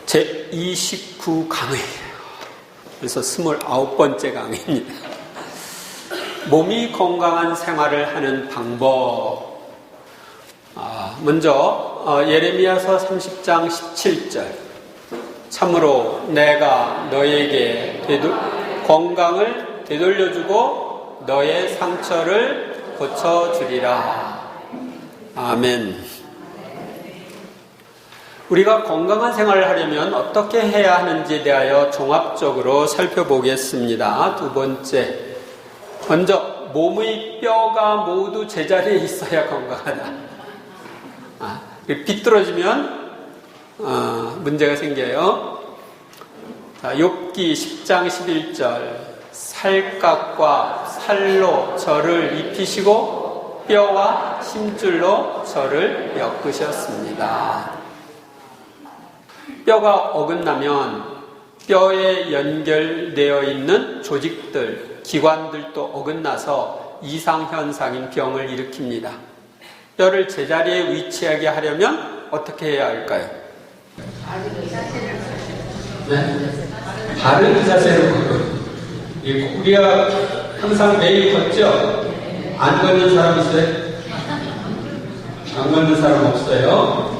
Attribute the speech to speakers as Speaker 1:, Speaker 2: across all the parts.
Speaker 1: 제29 강의예요. 그래서 29번째 강의입니다. 몸이 건강한 생활을 하는 방법. 먼저 예레미야서 30장 17절. 참으로 내가 너에게 건강을 되돌려주고 너의 상처를 고쳐주리라. 아멘. 우리가 건강한 생활을 하려면 어떻게 해야 하는지에 대하여 종합적으로 살펴보겠습니다. 두 번째, 먼저 몸의 뼈가 모두 제자리에 있어야 건강하다. 비뚤어지면 문제가 생겨요. 욥기 10장 11절, 살갗과 살로 저를 입히시고 뼈와 힘줄로 저를 엮으셨습니다. 뼈가 어긋나면 뼈에 연결되어 있는 조직들, 기관들도 어긋나서 이상현상인 병을 일으킵니다. 뼈를 제자리에 위치하게 하려면 어떻게 해야 할까요? 바른 자세로 걷고. 우리가 항상 매일 걷죠? 안 걷는 사람 있어요? 안 걷는 사람 없어요?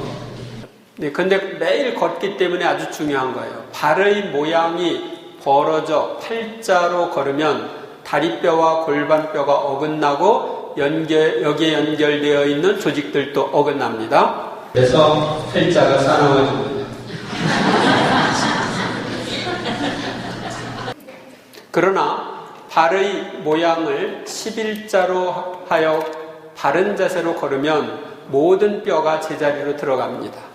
Speaker 1: 네, 근데 매일 걷기 때문에 아주 중요한 거예요. 발의 모양이 벌어져 팔자로 걸으면 다리뼈와 골반뼈가 어긋나고 여기에 연결되어 있는 조직들도 어긋납니다. 그래서 팔자가 사나워집니다. 그러나 발의 모양을 11자로 하여 바른 자세로 걸으면 모든 뼈가 제자리로 들어갑니다.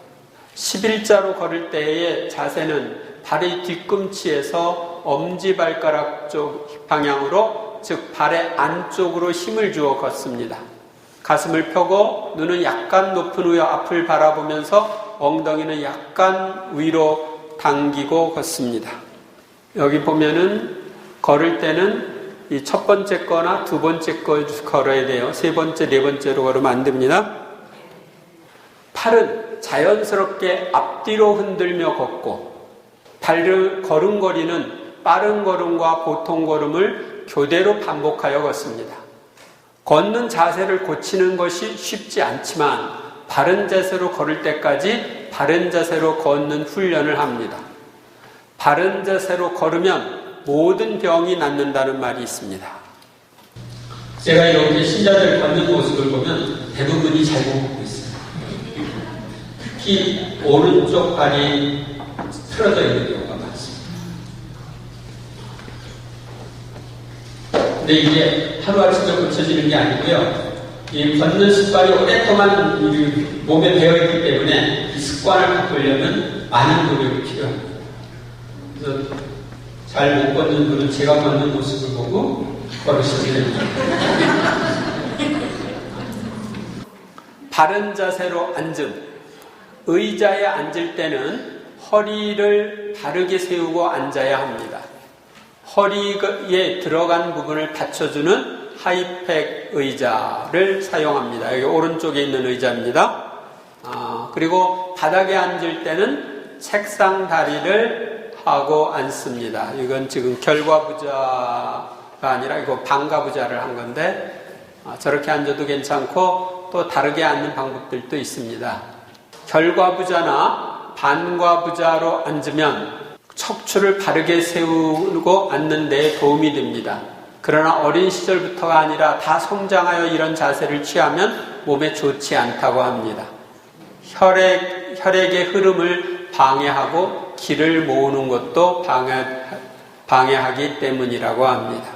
Speaker 1: 11자로 걸을 때의 자세는 발의 뒤꿈치에서 엄지발가락 쪽 방향으로, 즉 발의 안쪽으로 힘을 주어 걷습니다. 가슴을 펴고 눈은 약간 높은 위 앞을 바라보면서 엉덩이는 약간 위로 당기고 걷습니다. 여기 보면은 걸을 때는 이 첫 번째 거나 두 번째 거 걸어야 돼요. 세 번째, 네 번째로 걸으면 안 됩니다. 팔은 자연스럽게 앞뒤로 흔들며 걷고, 걸음걸이는 빠른 걸음과 보통 걸음을 교대로 반복하여 걷습니다. 걷는 자세를 고치는 것이 쉽지 않지만 바른 자세로 걸을 때까지 바른 자세로 걷는 훈련을 합니다. 바른 자세로 걸으면 모든 병이 낫는다는 말이 있습니다. 제가 이렇게 신자들 걷는 모습을 보면 대부분이 잘못 보고 있어요. 특히 오른쪽 발이 틀어져 있는 경우가 많습니다. 근데 이게 하루아침에 고쳐지는 게 아니고요. 이 걷는 습관이 오랫동안 몸에 배어있기 때문에 이 습관을 바꾸려면 많은 노력이 필요합니다. 그래서 잘 못 걷는 분은 제가 걷는 모습을 보고 걸으시면 됩니다. 바른 자세로 앉음. 의자에 앉을 때는 허리를 바르게 세우고 앉아야 합니다. 허리에 들어간 부분을 받쳐주는 하이팩 의자를 사용합니다. 여기 오른쪽에 있는 의자입니다. 그리고 바닥에 앉을 때는 책상 다리를 하고 앉습니다. 이건 지금 결과부자가 아니라 이거 반가부자를 한 건데, 저렇게 앉아도 괜찮고 또 다르게 앉는 방법들도 있습니다. 결과부자나 반과부자로 앉으면 척추를 바르게 세우고 앉는 데 도움이 됩니다. 그러나 어린 시절부터가 아니라 다 성장하여 이런 자세를 취하면 몸에 좋지 않다고 합니다. 혈액의 흐름을 방해하고 기를 모으는 것도 방해하기 때문이라고 합니다.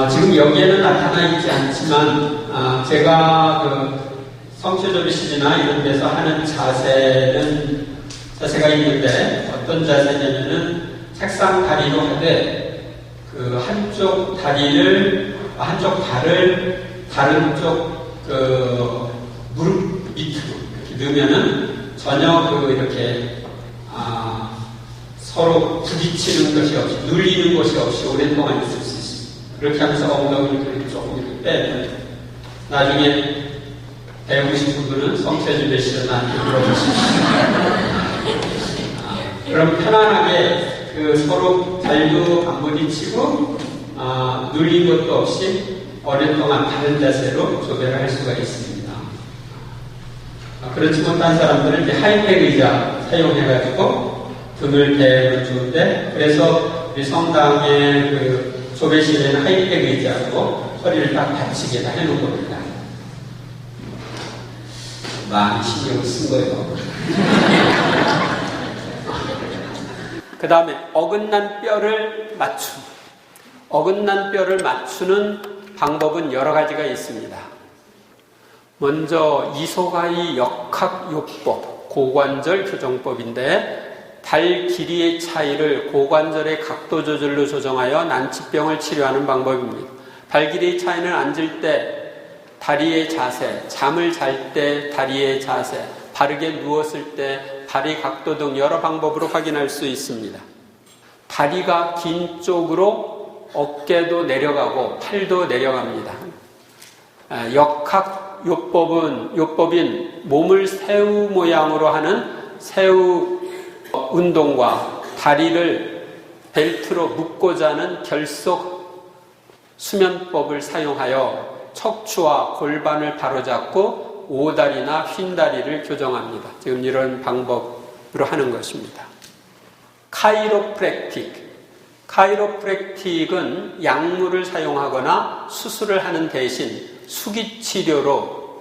Speaker 1: 지금 여기에는 나타나 있지 않지만 제가 성체조리실이나 이런 데서 하는 자세가 있는데, 어떤 자세냐면은 책상 다리로 하되 한쪽 발을 다른 쪽 무릎 밑으로 이렇게 넣으면은 전혀 이렇게 서로 부딪히는 것이 없이, 눌리는 것이 없이 오랫동안 있을 수 있습니다. 그렇게 하면서 엉덩이를 조금 이렇게 빼면, 나중에 배우고 싶은 분은 성체조리실을 나한테 물어보십시오. 그럼 편안하게 서로 발도 안 부딪히고 눌린 것도 없이 오랫동안 바른 자세로 조배를 할 수가 있습니다. 그렇지 못한 사람들은 이제 하이팩 의자 사용해가지고 등을 대면 좋은데, 그래서 우리 성당의 조배실에는 하이팩 의자로 허리를 딱 받치게 다 해놓은 겁니다. 많이 신경을 쓴 거예요. 그 다음에 어긋난 뼈를 맞춤. 어긋난 뼈를 맞추는 방법은 여러 가지가 있습니다. 먼저 이소가이 역학요법, 고관절 교정법인데, 발 길이의 차이를 고관절의 각도 조절로 조정하여 난치병을 치료하는 방법입니다. 발 길이의 차이는 앉을 때 다리의 자세, 잠을 잘 때 다리의 자세, 바르게 누웠을 때 다리 각도 등 여러 방법으로 확인할 수 있습니다. 다리가 긴 쪽으로 어깨도 내려가고 팔도 내려갑니다. 역학요법인 몸을 새우 모양으로 하는 새우 운동과 다리를 벨트로 묶고자 하는 결속 수면법을 사용하여 척추와 골반을 바로잡고 오다리나 휜다리를 교정합니다. 지금 이런 방법으로 하는 것입니다. 카이로프랙틱은 약물을 사용하거나 수술을 하는 대신 수기치료로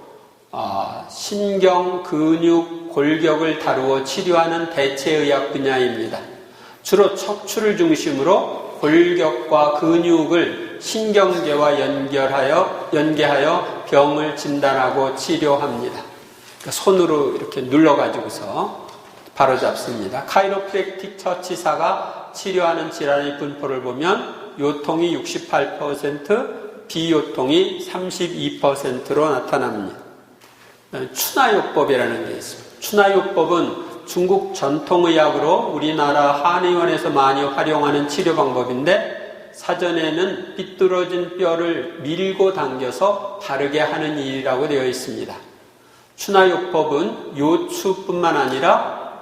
Speaker 1: 신경, 근육, 골격을 다루어 치료하는 대체의학 분야입니다. 주로 척추를 중심으로 골격과 근육을 신경계와 연계하여 병을 진단하고 치료합니다. 그러니까 손으로 이렇게 눌러가지고서 바로잡습니다. 카이로프랙틱 처치사가 치료하는 질환의 분포를 보면 요통이 68%, 비요통이 32%로 나타납니다. 추나요법이라는 게 있습니다. 추나요법은 중국 전통의학으로 우리나라 한의원에서 많이 활용하는 치료 방법인데, 사전에는 삐뚤어진 뼈를 밀고 당겨서 바르게 하는 일이라고 되어 있습니다. 추나요법은 요추뿐만 아니라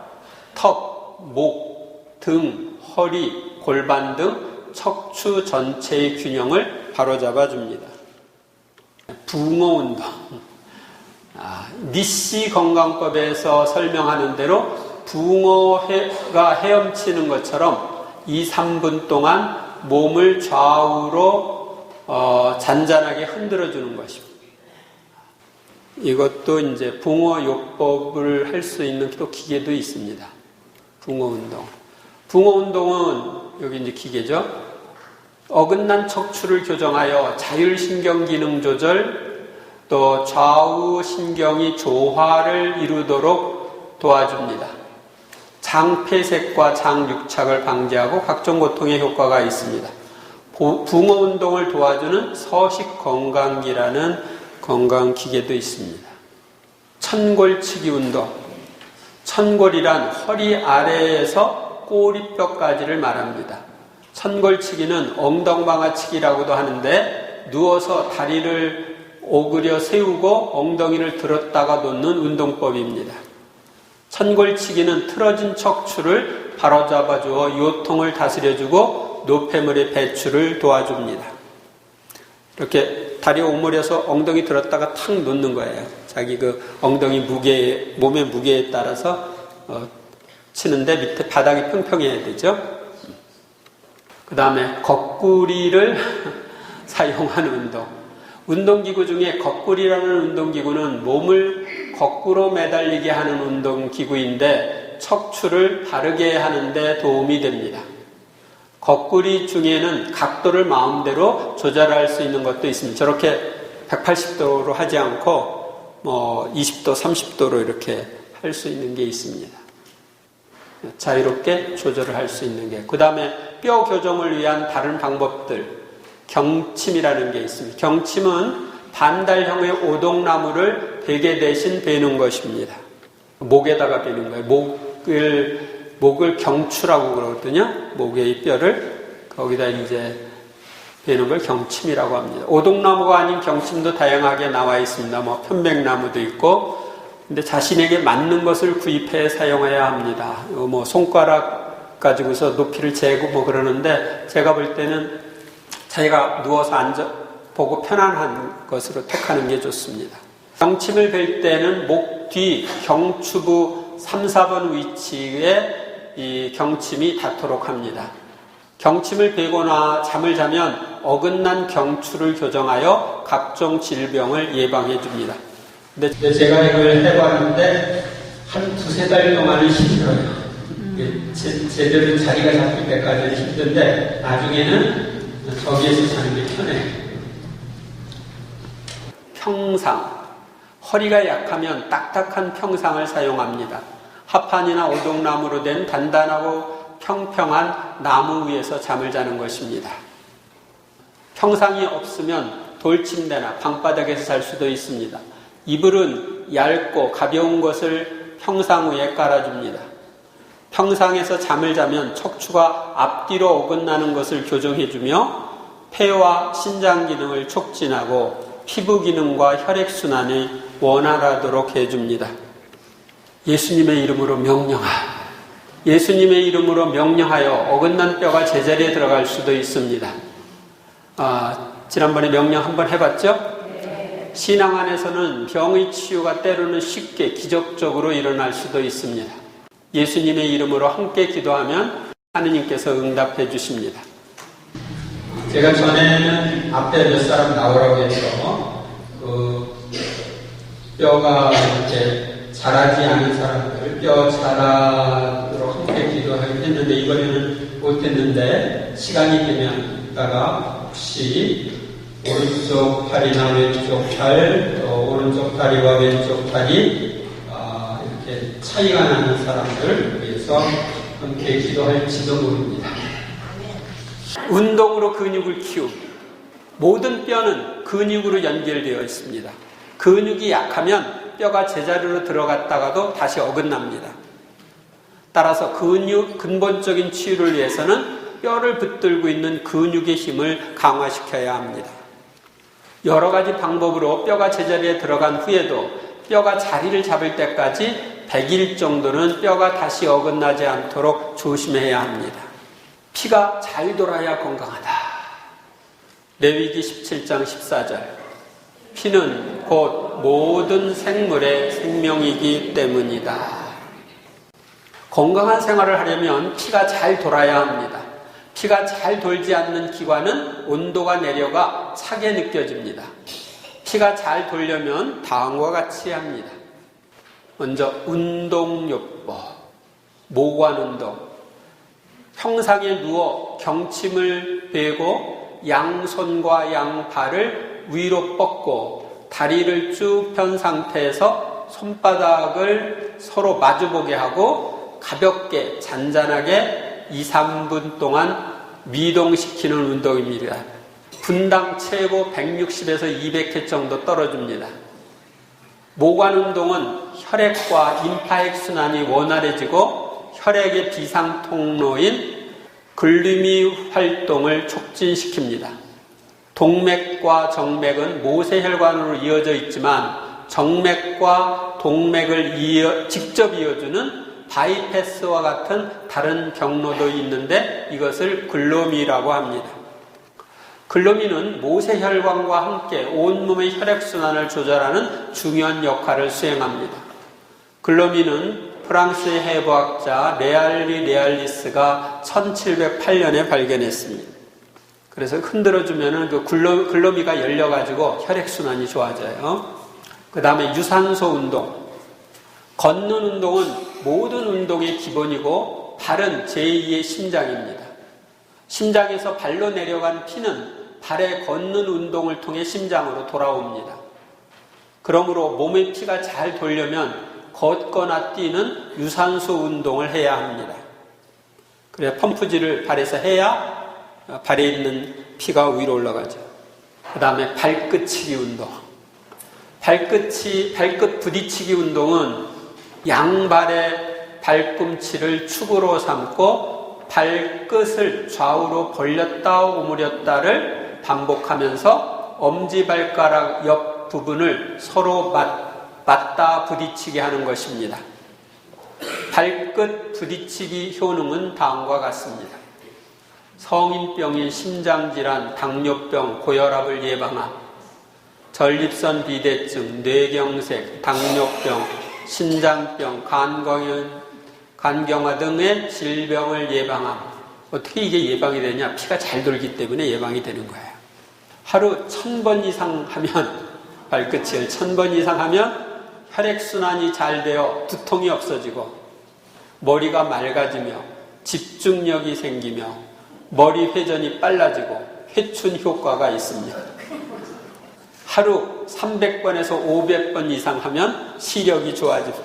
Speaker 1: 턱, 목, 등, 허리, 골반 등 척추 전체의 균형을 바로잡아줍니다. 붕어운동. 니씨 건강법에서 설명하는 대로 붕어가 헤엄치는 것처럼 2, 3분 동안 몸을 좌우로 잔잔하게 흔들어주는 것입니다. 이것도 이제 붕어요법을 할 수 있는 또 기계도 있습니다. 붕어운동. 붕어운동은 여기 이제 기계죠. 어긋난 척추를 교정하여 자율신경기능 조절, 또 좌우 신경이 조화를 이루도록 도와줍니다. 장폐색과 장육착을 방지하고 각종 고통에 효과가 있습니다. 붕어운동을 도와주는 서식건강기라는 건강기계도 있습니다. 천골치기 운동. 천골이란 허리 아래에서 꼬리뼈까지를 말합니다. 천골치기는 엉덩방아치기라고도 하는데, 누워서 다리를 오그려 세우고 엉덩이를 들었다가 놓는 운동법입니다. 천골치기는 틀어진 척추를 바로잡아주어 요통을 다스려주고 노폐물의 배출을 도와줍니다. 이렇게 다리 오므려서 엉덩이 들었다가 탁 놓는 거예요. 자기 엉덩이 몸의 무게에 따라서 치는데 밑에 바닥이 평평해야 되죠. 그 다음에 거꾸리를 사용하는 운동. 운동기구 중에 거꾸리라는 운동기구는 몸을 거꾸로 매달리게 하는 운동기구인데, 척추를 바르게 하는 데 도움이 됩니다. 거꾸리 중에는 각도를 마음대로 조절할 수 있는 것도 있습니다. 저렇게 180도로 하지 않고 20도, 30도로 이렇게 할 수 있는 게 있습니다. 자유롭게 조절을 할 수 있는 게. 그 다음에 뼈 교정을 위한 다른 방법들, 경침이라는 게 있습니다. 경침은 반달형의 오동나무를 베개 대신 베는 것입니다. 목에다가 베는 거예요. 목을 경추라고 그러거든요. 목의 뼈를 거기다 이제 베는 걸 경침이라고 합니다. 오동나무가 아닌 경침도 다양하게 나와 있습니다. 편백나무도 있고, 근데 자신에게 맞는 것을 구입해 사용해야 합니다. 손가락 가지고서 높이를 재고 뭐 그러는데 제가 볼 때는 자기가 누워서 보고 편안한 것으로 택하는 게 좋습니다. 경침을 뵐 때는 목 뒤 경추부 3, 4번 위치에 이 경침이 닿도록 합니다. 경침을 베거나 잠을 자면 어긋난 경추를 교정하여 각종 질병을 예방해 줍니다. 근데 제가 이걸 해봤는데 한 두세 달 동안은 힘들어요. 제대로 자리가 잡힐 때까지는 힘든데 나중에는 저기에서 자는 게 편해요. 평상. 허리가 약하면 딱딱한 평상을 사용합니다. 합판이나 오동나무로 된 단단하고 평평한 나무 위에서 잠을 자는 것입니다. 평상이 없으면 돌침대나 방바닥에서 잘 수도 있습니다. 이불은 얇고 가벼운 것을 평상 위에 깔아줍니다. 평상에서 잠을 자면 척추가 앞뒤로 어긋나는 것을 교정해주며 폐와 신장 기능을 촉진하고 피부 기능과 혈액순환이 원활하도록 해줍니다. 예수님의 이름으로 예수님의 이름으로 명령하여 어긋난 뼈가 제자리에 들어갈 수도 있습니다. 지난번에 명령 한번 해봤죠? 신앙 안에서는 병의 치유가 때로는 쉽게 기적적으로 일어날 수도 있습니다. 예수님의 이름으로 함께 기도하면 하느님께서 응답해 주십니다. 제가 전에는 앞에 몇 사람 나오라고 해서 뼈가 이렇게 자라지 않은 사람들 뼈 자라도록 함께 기도했는데 이번에는 못했는데 시간이 되면 이따가 혹시 오른쪽 팔이나 왼쪽 팔, 오른쪽 다리와 왼쪽 다리 이렇게 차이가 나는 사람들 위해서 함께 기도할지도 모릅니다. 운동으로 근육을 키움. 모든 뼈는 근육으로 연결되어 있습니다. 근육이 약하면 뼈가 제자리로 들어갔다가도 다시 어긋납니다. 따라서 근본적인 치유를 위해서는 뼈를 붙들고 있는 근육의 힘을 강화시켜야 합니다. 여러 가지 방법으로 뼈가 제자리에 들어간 후에도 뼈가 자리를 잡을 때까지 100일 정도는 뼈가 다시 어긋나지 않도록 조심해야 합니다. 피가 잘 돌아야 건강하다. 레위기 17장 14절. 피는 곧 모든 생물의 생명이기 때문이다. 건강한 생활을 하려면 피가 잘 돌아야 합니다. 피가 잘 돌지 않는 기관은 온도가 내려가 차게 느껴집니다. 피가 잘 돌려면 다음과 같이 합니다. 먼저 운동요법, 모관운동. 평상에 누워 경침을 베고 양손과 양발을 위로 뻗고 다리를 쭉 편 상태에서 손바닥을 서로 마주보게 하고 가볍게 잔잔하게 2, 3분 동안 미동시키는 운동입니다. 분당 최고 160에서 200회 정도 떨어집니다. 모관 운동은 혈액과 임파액 순환이 원활해지고 혈액의 비상 통로인 글루미 활동을 촉진시킵니다. 동맥과 정맥은 모세혈관으로 이어져 있지만 정맥과 동맥을 직접 이어주는 바이패스와 같은 다른 경로도 있는데 이것을 글로미라고 합니다. 글로미는 모세혈관과 함께 온몸의 혈액순환을 조절하는 중요한 역할을 수행합니다. 글로미는 프랑스의 해부학자 레알리스가 1708년에 발견했습니다. 그래서 흔들어주면 그 글로미가 열려가지고 혈액순환이 좋아져요. 그 다음에 유산소 운동. 걷는 운동은 모든 운동의 기본이고 발은 제2의 심장입니다. 심장에서 발로 내려간 피는 발에 걷는 운동을 통해 심장으로 돌아옵니다. 그러므로 몸의 피가 잘 돌려면 걷거나 뛰는 유산소 운동을 해야 합니다. 그래야 펌프질을 발에서 해야 발에 있는 피가 위로 올라가죠. 그 다음에 발끝치기 운동. 발끝 부딪히기 운동은 양발의 발꿈치를 축으로 삼고 발끝을 좌우로 벌렸다 오므렸다를 반복하면서 엄지발가락 옆 부분을 서로 맞다 부딪히게 하는 것입니다. 발끝 부딪히기 효능은 다음과 같습니다. 성인병인 심장질환, 당뇨병, 고혈압을 예방함, 전립선 비대증, 뇌경색, 당뇨병, 신장병, 간경화 등의 질병을 예방함. 어떻게 이게 예방이 되냐? 피가 잘 돌기 때문에 예방이 되는 거예요. 하루 1000번 이상 하면, 발끝을 1000번 이상 하면 혈액순환이 잘 되어 두통이 없어지고 머리가 맑아지며 집중력이 생기며 머리 회전이 빨라지고 회춘 효과가 있습니다. 하루 300번에서 500번 이상 하면 시력이 좋아지고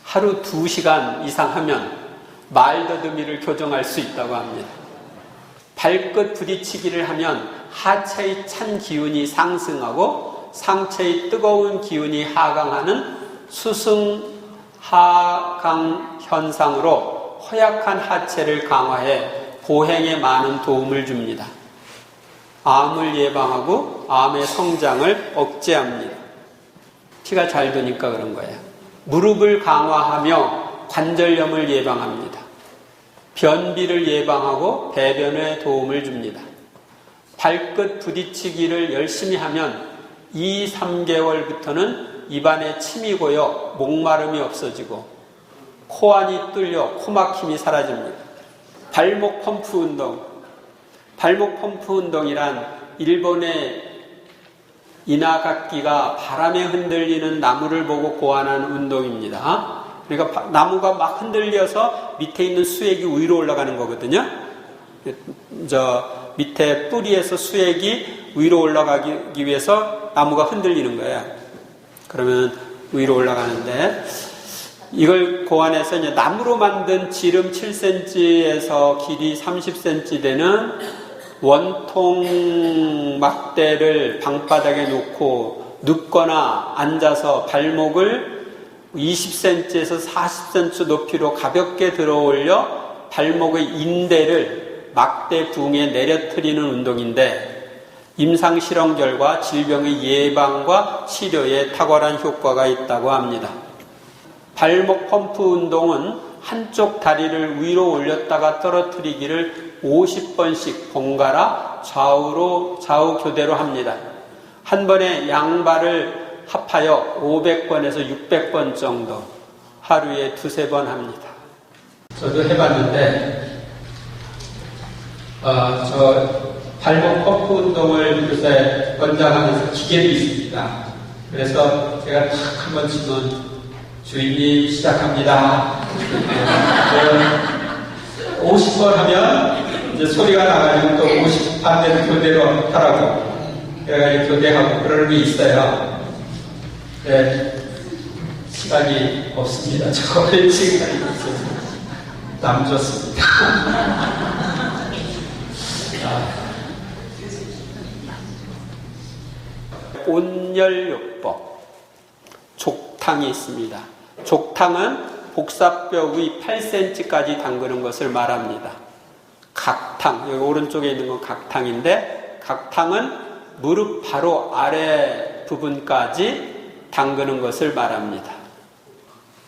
Speaker 1: 하루 2시간 이상 하면 말더듬이를 교정할 수 있다고 합니다. 발끝 부딪히기를 하면 하체의 찬 기운이 상승하고 상체의 뜨거운 기운이 하강하는 수승하강 현상으로 허약한 하체를 강화해 보행에 많은 도움을 줍니다. 암을 예방하고 암의 성장을 억제합니다. 피가 잘 도니까 그런 거예요. 무릎을 강화하며 관절염을 예방합니다. 변비를 예방하고 배변에 도움을 줍니다. 발끝 부딪히기를 열심히 하면 2, 3개월부터는 입안에 침이 고여 목마름이 없어지고 코안이 뚫려 코막힘이 사라집니다. 발목 펌프 운동. 발목 펌프 운동이란 일본의 이나가키가 바람에 흔들리는 나무를 보고 고안한 운동입니다. 그러니까 나무가 막 흔들려서 밑에 있는 수액이 위로 올라가는 거거든요. 밑에 뿌리에서 수액이 위로 올라가기 위해서 나무가 흔들리는 거예요. 그러면 위로 올라가는데 이걸 고안해서 이제 나무로 만든 지름 7cm에서 길이 30cm 되는 원통 막대를 방바닥에 놓고 눕거나 앉아서 발목을 20cm에서 40cm 높이로 가볍게 들어 올려 발목의 인대를 막대 붕에 내려뜨리는 운동인데 임상 실험 결과 질병의 예방과 치료에 탁월한 효과가 있다고 합니다. 발목 펌프 운동은 한쪽 다리를 위로 올렸다가 떨어뜨리기를 50번씩 번갈아 좌우 교대로 합니다. 한 번에 양발을 합하여 500번에서 600번 정도 하루에 2-3번 합니다. 저도 해봤는데 발목 펌프 운동을 요새 권장하면서 기계도 있습니다. 그래서 제가 탁 한번 치면 주인님 시작합니다. 50번 하면 이제 소리가 나가지고 또 50 반대로 교대로 하라고 그래가지고 교대하고 그러는 게 있어요. 네, 시간이 없습니다. 저걸 시간이 없어서 남줬습니다. 온열요법 족탕이 있습니다. 족탕은 복사뼈 위 8cm까지 담그는 것을 말합니다. 각탕, 여기 오른쪽에 있는 건 각탕인데 각탕은 무릎 바로 아래 부분까지 담그는 것을 말합니다.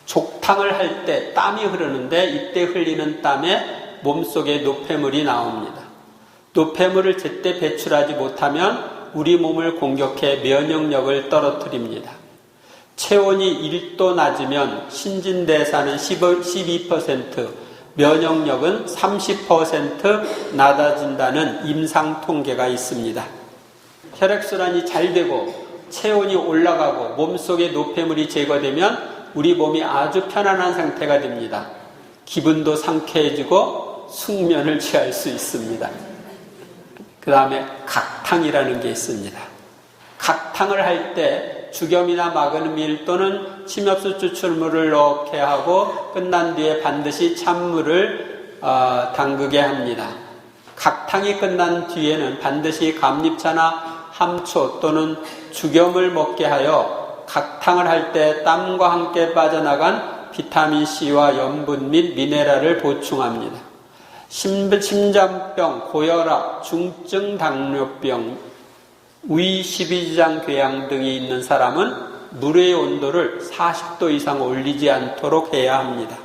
Speaker 1: 족탕을 할 때 땀이 흐르는데 이때 흘리는 땀에 몸속에 노폐물이 나옵니다. 노폐물을 제때 배출하지 못하면 우리 몸을 공격해 면역력을 떨어뜨립니다. 체온이 1도 낮으면 신진대사는 12%, 면역력은 30% 낮아진다는 임상 통계가 있습니다. 혈액순환이 잘 되고 체온이 올라가고 몸속의 노폐물이 제거되면 우리 몸이 아주 편안한 상태가 됩니다. 기분도 상쾌해지고 숙면을 취할 수 있습니다. 그 다음에 각탕이라는 게 있습니다. 각탕을 할 때 죽염이나 마그네슘 또는 침엽수 추출물을 넣게 하고 끝난 뒤에 반드시 찬물을 담그게 합니다. 각탕이 끝난 뒤에는 반드시 감립차나 함초 또는 죽염을 먹게 하여 각탕을 할 때 땀과 함께 빠져나간 비타민C와 염분 및 미네랄을 보충합니다. 심장병, 고혈압, 중증 당뇨병, 위 12지장 궤양 등이 있는 사람은 물의 온도를 40도 이상 올리지 않도록 해야 합니다.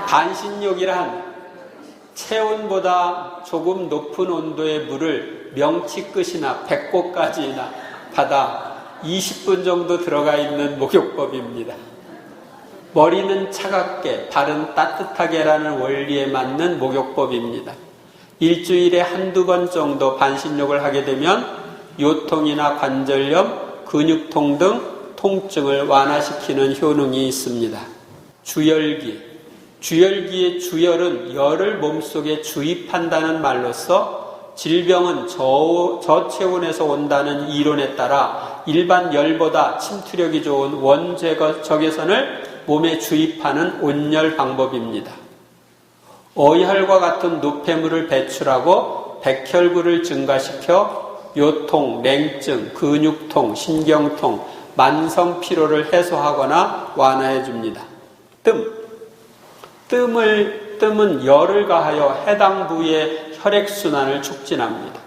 Speaker 1: 반신욕이란 체온보다 조금 높은 온도의 물을 명치 끝이나 배꼽까지나 받아 20분 정도 들어가 있는 목욕법입니다. 머리는 차갑게, 발은 따뜻하게라는 원리에 맞는 목욕법입니다. 일주일에 한두 번 정도 반신욕을 하게 되면 요통이나 관절염, 근육통 등 통증을 완화시키는 효능이 있습니다. 주열기의 주열은 열을 몸속에 주입한다는 말로써 질병은 저체온에서 온다는 이론에 따라 일반 열보다 침투력이 좋은 원적외선을 몸에 주입하는 온열 방법입니다. 어혈과 같은 노폐물을 배출하고 백혈구를 증가시켜 요통, 냉증, 근육통, 신경통, 만성 피로를 해소하거나 완화해 줍니다. 뜸은 열을 가하여 해당 부위의 혈액순환을 촉진합니다.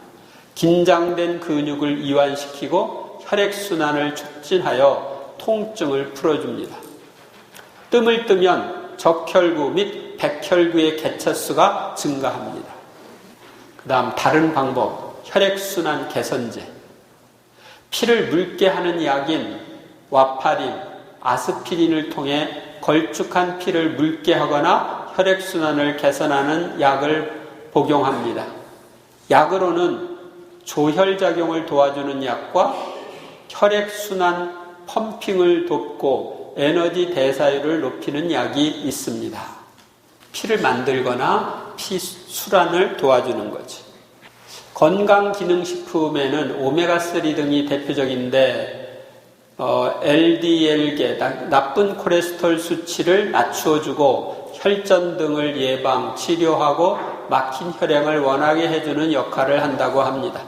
Speaker 1: 긴장된 근육을 이완시키고 혈액순환을 촉진하여 통증을 풀어줍니다. 뜸을 뜨면 적혈구 및 백혈구의 개체수가 증가합니다. 그 다음 다른 방법, 혈액순환 개선제. 피를 묽게 하는 약인 와파린, 아스피린을 통해 걸쭉한 피를 묽게 하거나 혈액순환을 개선하는 약을 복용합니다. 약으로는 조혈작용을 도와주는 약과 혈액순환 펌핑을 돕고 에너지 대사율을 높이는 약이 있습니다. 피를 만들거나 피 순환을 도와주는 거죠. 건강기능식품에는 오메가3 등이 대표적인데 LDL계, 나쁜 콜레스테롤 수치를 낮추어주고 혈전 등을 예방, 치료하고 막힌 혈행을 원하게 해주는 역할을 한다고 합니다.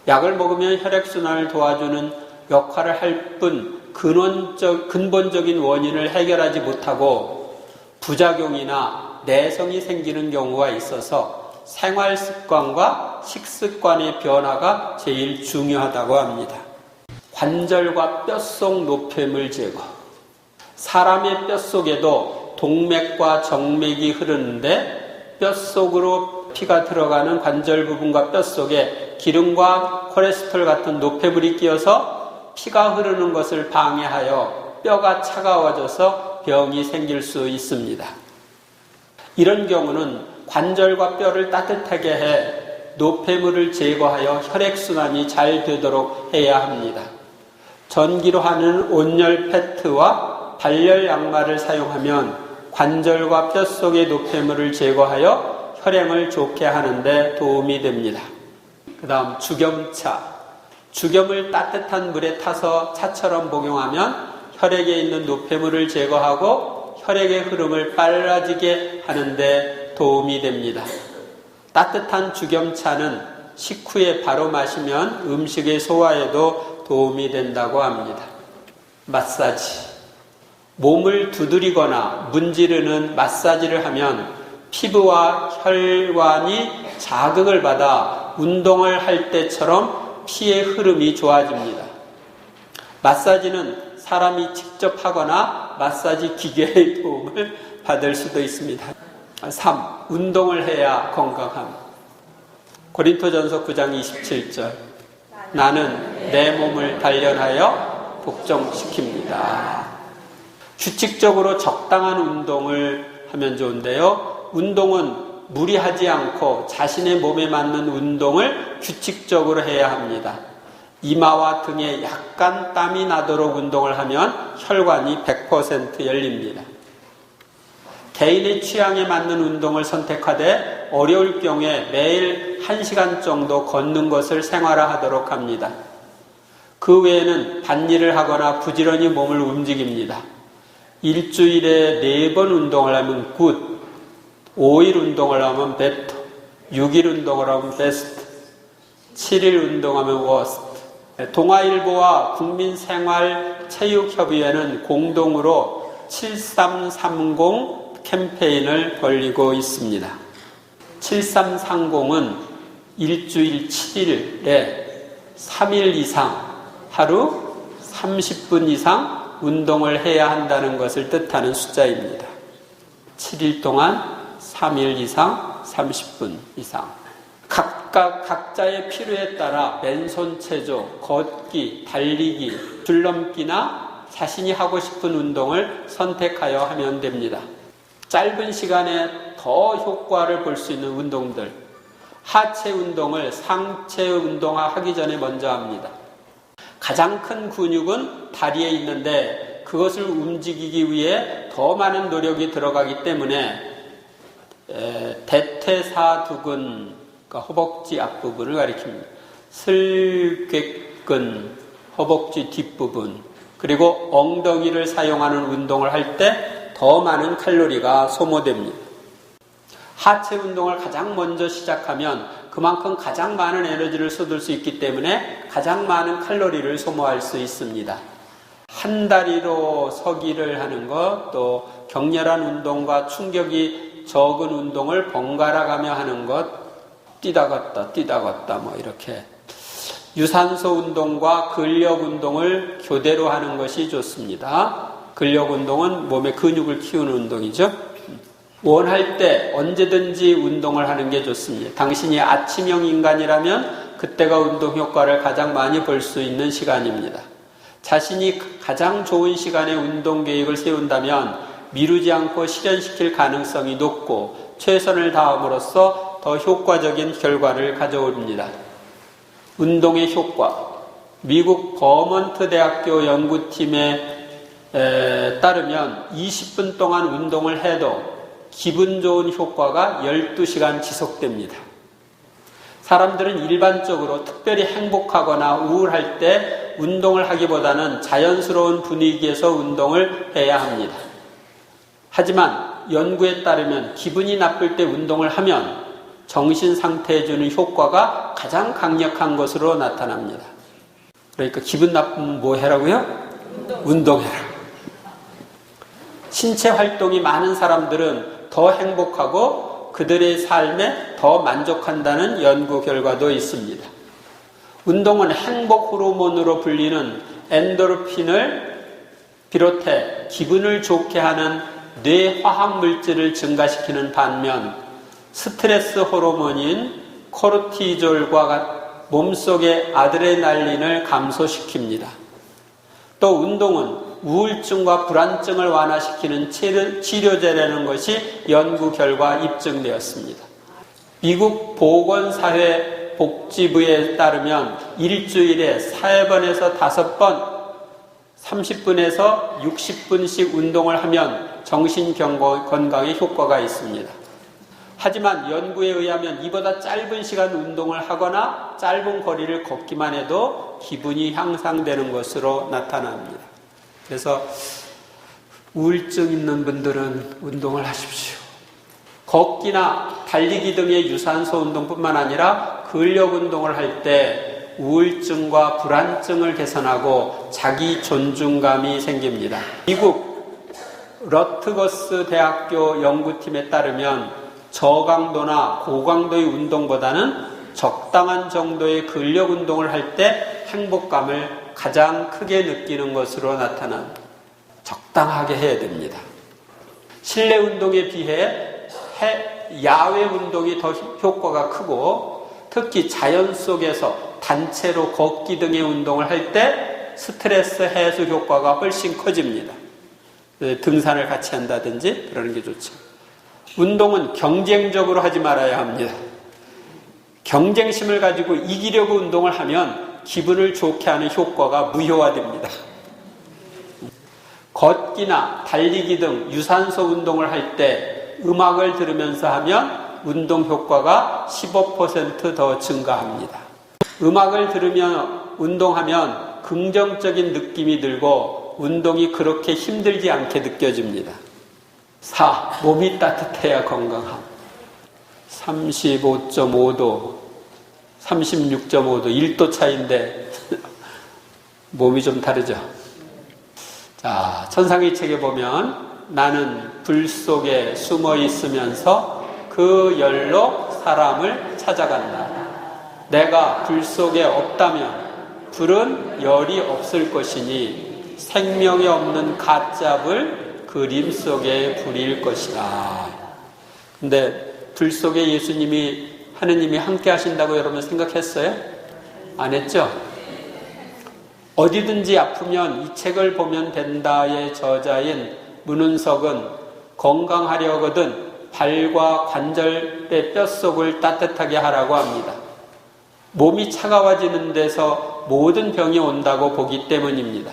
Speaker 1: 약을 먹으면 혈액순환을 도와주는 역할을 할 뿐 근본적인 원인을 해결하지 못하고 부작용이나 내성이 생기는 경우가 있어서 생활습관과 식습관의 변화가 제일 중요하다고 합니다. 관절과 뼛속 노폐물 제거. 사람의 뼛속에도 동맥과 정맥이 흐르는데 뼛속으로 피가 들어가는 관절 부분과 뼛속에 기름과 콜레스테롤 같은 노폐물이 끼어서 피가 흐르는 것을 방해하여 뼈가 차가워져서 병이 생길 수 있습니다. 이런 경우는 관절과 뼈를 따뜻하게 해 노폐물을 제거하여 혈액순환이 잘 되도록 해야 합니다. 전기로 하는 온열 패트와 발열 양말을 사용하면 관절과 뼛속의 노폐물을 제거하여 혈행을 좋게 하는 데 도움이 됩니다. 그 다음 주겸차. 주겸을 따뜻한 물에 타서 차처럼 복용하면 혈액에 있는 노폐물을 제거하고 혈액의 흐름을 빨라지게 하는 데 도움이 됩니다. 따뜻한 주겸차는 식후에 바로 마시면 음식의 소화에도 도움이 된다고 합니다. 마사지. 몸을 두드리거나 문지르는 마사지를 하면 피부와 혈관이 자극을 받아 운동을 할 때처럼 피의 흐름이 좋아집니다. 마사지는 사람이 직접 하거나 마사지 기계의 도움을 받을 수도 있습니다. 3. 운동을 해야 건강함. 고린토전서 9장 27절. 나는 내 몸을 단련하여 복종시킵니다. 규칙적으로 적당한 운동을 하면 좋은데요. 운동은 무리하지 않고 자신의 몸에 맞는 운동을 규칙적으로 해야 합니다. 이마와 등에 약간 땀이 나도록 운동을 하면 혈관이 100% 열립니다. 개인의 취향에 맞는 운동을 선택하되 어려울 경우에 매일 1시간 정도 걷는 것을 생활화하도록 합니다. 그 외에는 밭일을 하거나 부지런히 몸을 움직입니다. 일주일에 4번 운동을 하면 굿, 5일 운동을 하면 베터, 6일 운동을 하면 베스트, 7일 운동하면 워스트. 동아일보와 국민생활체육협의회는 공동으로 7330 캠페인을 벌이고 있습니다. 7330은 일주일 7일에 3일 이상 하루 30분 이상 운동을 해야 한다는 것을 뜻하는 숫자입니다. 7일 동안 3일 이상 30분 이상. 각자의 필요에 따라 맨손 체조, 걷기, 달리기, 줄넘기나 자신이 하고 싶은 운동을 선택하여 하면 됩니다. 짧은 시간에 더 효과를 볼 수 있는 운동들, 하체 운동을 상체 운동하기 전에 먼저 합니다. 가장 큰 근육은 다리에 있는데 그것을 움직이기 위해 더 많은 노력이 들어가기 때문에 대퇴사두근, 그러니까 허벅지 앞부분을 가리킵니다. 슬궤근, 허벅지 뒷부분, 그리고 엉덩이를 사용하는 운동을 할 때 더 많은 칼로리가 소모됩니다. 하체 운동을 가장 먼저 시작하면 그만큼 가장 많은 에너지를 쏟을 수 있기 때문에 가장 많은 칼로리를 소모할 수 있습니다. 한 다리로 서기를 하는 것, 또 격렬한 운동과 충격이 적은 운동을 번갈아 가며 하는 것, 뛰다 걷다 뭐 이렇게 유산소 운동과 근력 운동을 교대로 하는 것이 좋습니다. 근력 운동은 몸의 근육을 키우는 운동이죠. 원할 때 언제든지 운동을 하는 게 좋습니다. 당신이 아침형 인간이라면 그때가 운동 효과를 가장 많이 볼 수 있는 시간입니다. 자신이 가장 좋은 시간에 운동 계획을 세운다면 미루지 않고 실현시킬 가능성이 높고 최선을 다함으로써 더 효과적인 결과를 가져옵니다. 운동의 효과. 미국 버먼트 대학교 연구팀에 따르면 20분 동안 운동을 해도 기분 좋은 효과가 12시간 지속됩니다. 사람들은 일반적으로 특별히 행복하거나 우울할 때 운동을 하기보다는 자연스러운 분위기에서 운동을 해야 합니다. 하지만 연구에 따르면 기분이 나쁠 때 운동을 하면 정신 상태에 주는 효과가 가장 강력한 것으로 나타납니다. 그러니까 기분 나쁘면 뭐 해라고요? 운동해라. 신체 활동이 많은 사람들은 더 행복하고 그들의 삶에 더 만족한다는 연구 결과도 있습니다. 운동은 행복 호르몬으로 불리는 엔도르핀을 비롯해 기분을 좋게 하는 뇌 화학 물질을 증가시키는 반면 스트레스 호르몬인 코르티졸과 몸속의 아드레날린을 감소시킵니다. 또 운동은 우울증과 불안증을 완화시키는 치료제라는 것이 연구 결과 입증되었습니다. 미국 보건사회복지부에 따르면 일주일에 3번에서 5번 30분에서 60분씩 운동을 하면 정신 건강에 효과가 있습니다. 하지만 연구에 의하면 이보다 짧은 시간 운동을 하거나 짧은 거리를 걷기만 해도 기분이 향상되는 것으로 나타납니다. 그래서 우울증 있는 분들은 운동을 하십시오. 걷기나 달리기 등의 유산소 운동뿐만 아니라 근력 운동을 할 때 우울증과 불안증을 개선하고 자기 존중감이 생깁니다. 미국 러트거스 대학교 연구팀에 따르면 저강도나 고강도의 운동보다는 적당한 정도의 근력 운동을 할 때 행복감을 가장 크게 느끼는 것으로 나타납니다. 적당하게 해야 됩니다. 실내 운동에 비해 야외 운동이 더 효과가 크고 특히 자연 속에서 단체로 걷기 등의 운동을 할 때 스트레스 해소 효과가 훨씬 커집니다. 등산을 같이 한다든지 그러는 게 좋죠. 운동은 경쟁적으로 하지 말아야 합니다. 경쟁심을 가지고 이기려고 운동을 하면 기분을 좋게 하는 효과가 무효화됩니다. 걷기나 달리기 등 유산소 운동을 할 때 음악을 들으면서 하면 운동 효과가 15% 더 증가합니다. 음악을 들으며 운동하면 긍정적인 느낌이 들고 운동이 그렇게 힘들지 않게 느껴집니다. 4. 몸이 따뜻해야 건강함. 35.5도, 36.5도, 1도 차이인데 몸이 좀 다르죠. 자, 천상의 책에 보면 나는 불 속에 숨어 있으면서 그 열로 사람을 찾아간다. 내가 불 속에 없다면 불은 열이 없을 것이니 생명이 없는 갓잡을 그림 속에 불일 것이라. 근데 불 속에 하느님이 함께 하신다고 여러분 생각했어요? 안 했죠? 어디든지 아프면 이 책을 보면 된다의 저자인 문은석은 건강하려거든 발과 관절의 뼛속을 따뜻하게 하라고 합니다. 몸이 차가워지는 데서 모든 병이 온다고 보기 때문입니다.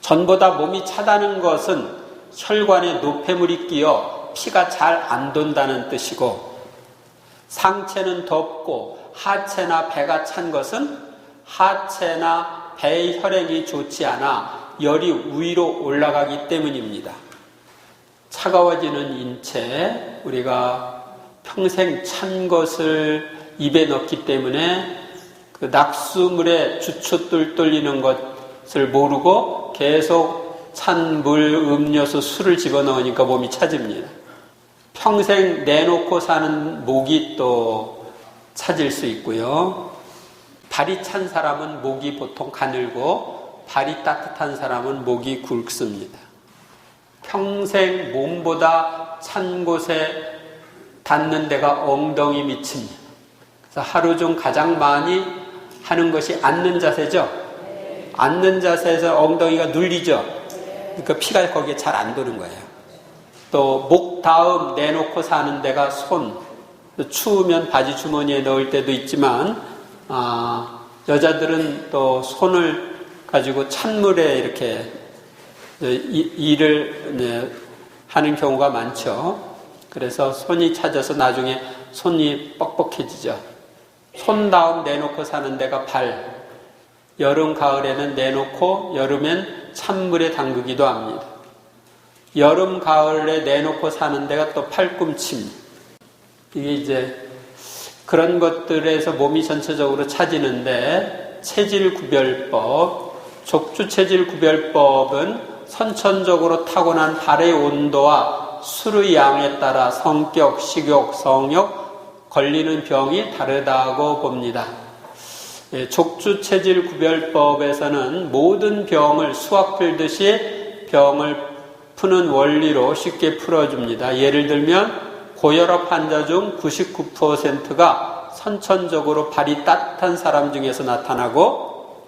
Speaker 1: 전보다 몸이 차다는 것은 혈관에 노폐물이 끼어 피가 잘 안 돈다는 뜻이고, 상체는 덥고 하체나 배가 찬 것은 하체나 배의 혈액이 좋지 않아 열이 위로 올라가기 때문입니다. 차가워지는 인체, 우리가 평생 찬 것을 입에 넣기 때문에 그 낙수물에 주초 뚫리는 것을 모르고 계속 찬 물, 음료수, 술을 집어넣으니까 몸이 차집니다. 평생 내놓고 사는 목이 또 차질 수 있고요. 발이 찬 사람은 목이 보통 가늘고 발이 따뜻한 사람은 목이 굵습니다. 평생 몸보다 찬 곳에 닿는 데가 엉덩이 밑입니다. 그래서 하루 중 가장 많이 하는 것이 앉는 자세죠. 앉는 자세에서 엉덩이가 눌리죠. 그러니까 피가 거기에 잘 안 도는 거예요. 또 목 다음 내놓고 사는 데가 손. 추우면 바지 주머니에 넣을 때도 있지만 여자들은 또 손을 가지고 찬물에 이렇게 일을 하는 경우가 많죠. 그래서 손이 차져서 나중에 손이 뻑뻑해지죠. 손 다음 내놓고 사는 데가 발. 여름, 가을에는 내놓고 여름엔 찬물에 담그기도 합니다. 여름, 가을에 내놓고 사는 데가 또 팔꿈치. 이게 이제 그런 것들에서 몸이 전체적으로 차지는데, 체질구별법, 족주체질구별법은 선천적으로 타고난 발의 온도와 술의 양에 따라 성격, 식욕, 성욕, 걸리는 병이 다르다고 봅니다. 족주체질구별법에서는 모든 병을 수학 풀듯이 병을 푸는 원리로 쉽게 풀어줍니다. 예를 들면 고혈압 환자 중 99%가 선천적으로 발이 따뜻한 사람 중에서 나타나고,